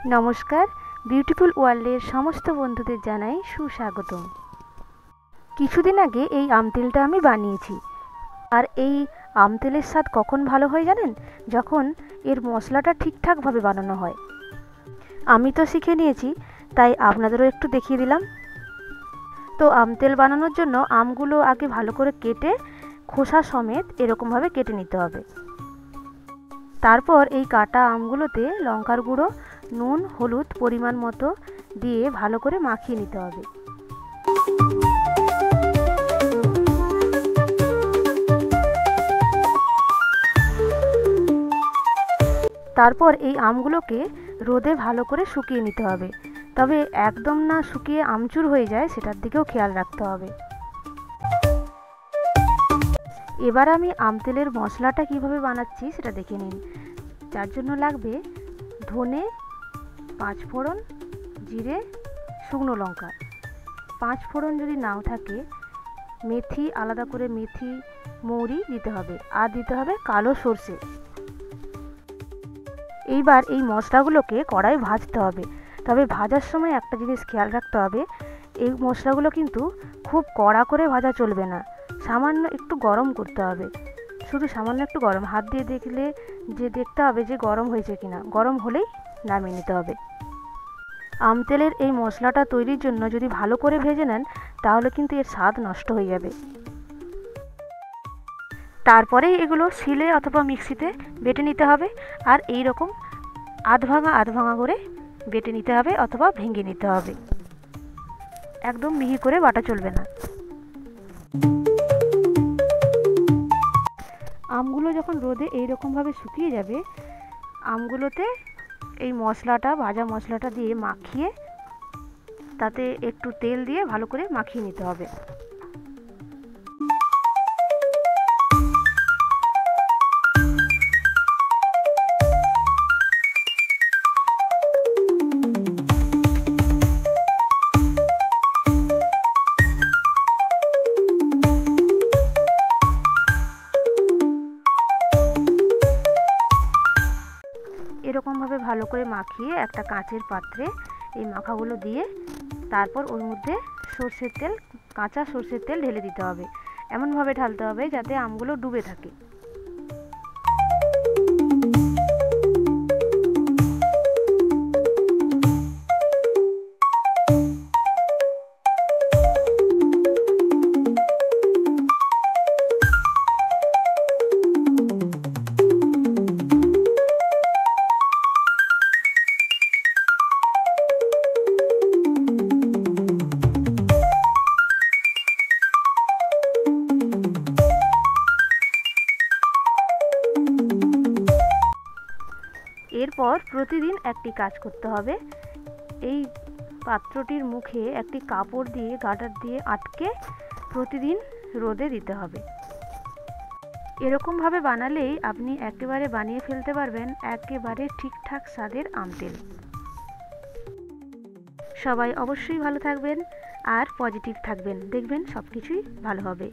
নমস্কার, বিউটিফুল ওয়ার্ল্ডের সমস্ত বন্ধুদের জানাই সুস্বাগতম। কিছুদিন আগে এই আম তেলটা আমি বানিয়েছি। আর এই আম তেলের স্বাদ কখন ভালো হয় জানেন? যখন এর মশলাটা ঠিকঠাকভাবে বানানো হয়। আমি তো শিখে নিয়েছি, তাই আপনাদেরও একটু দেখিয়ে দিলাম। তো আম তেল বানানোর জন্য আমগুলো আগে ভালো করে কেটে খোসা সমেত এরকমভাবে কেটে নিতে হবে। তারপর এই কাটা আমগুলোতে লঙ্কার গুঁড়ো, নুন, হলুদ পরিমাণ মতো দিয়ে ভালো করে মাখিয়ে নিতে হবে। তারপর এই আমগুলোকে রোদে ভালো করে শুকিয়ে নিতে হবে, তবে একদম না শুকিয়ে আমচুর হয়ে যায় সেটার দিকেও খেয়াল রাখতে হবে। এবার আমি আম তেলের মশলাটা কিভাবে বানাচ্ছি সেটা দেখে নিন। যার জন্য লাগবে ধনে, 5 ফোড়ন, জিরে, শুকনো লঙ্কা। 5 ফোড়ন যদি নাও থাকে, মেথি, আলাদা করে মেথি, মৌরি দিতে হবে, আর দিতে হবে কালো সর্ষে। এইবার এই মশলাগুলোকে কড়াই ভাজতে হবে, তবে ভাজার সময় একটা জিনিস খেয়াল রাখতে হবে, এই মশলাগুলো কিন্তু খুব কড়া করে ভাজা চলবে না, সামান্য একটু গরম করতে হবে। শুধু সামান্য একটু গরম, হাত দিয়ে দেখলে দেখতে হবে যে গরম হয়েছে কিনা, গরম হলেই নামিয়ে নিতে হবে। আম তেলের এই মশলাটা তৈরির জন্য যদি ভালো করে ভেজে নেন, তাহলে কিন্তু এর স্বাদ নষ্ট হয়ে যাবে। তারপরেই এগুলো শিলে অথবা মিক্সিতে বেটে নিতে হবে, আর এই রকম আধ ভাঙা করে বেটে নিতে হবে অথবা ভেঙে নিতে হবে। একদম মিহি করে বাটা চলবে না। আমগুলো যখন রোদে এইরকমভাবে শুকিয়ে যাবে, আমগুলোতে এই মশলাটা, ভাজা মশলাটা দিয়ে মাখিয়ে, তাতে একটু তেল দিয়ে ভালো করে মাখিয়ে নিতে হবে। এরকমভাবে ভালো করে মাখিয়ে একটা কাঁচের পাত্রে এই মাখাগুলো দিয়ে তারপর ওর মধ্যে সর্ষের তেল, কাঁচা সর্ষের তেল ঢেলে দিতে হবে। এমনভাবে ঢালতে হবে যাতে আমগুলো ডুবে থাকে। এরপর প্রতিদিন একটি কাজ করতে হবে। এই পাত্রটির মুখে একটি কাপড় দিয়ে, গার্ডার দিয়ে আটকে প্রতিদিন রোদে দিতে হবে। এরকমভাবে বানালেই আপনি একেবারে বানিয়ে ফেলতে পারবেন একেবারে ঠিকঠাক স্বাদের আম তেল। সবাই অবশ্যই ভালো থাকবেন আর পজিটিভ থাকবেন, দেখবেন সব কিছুই ভালো হবে।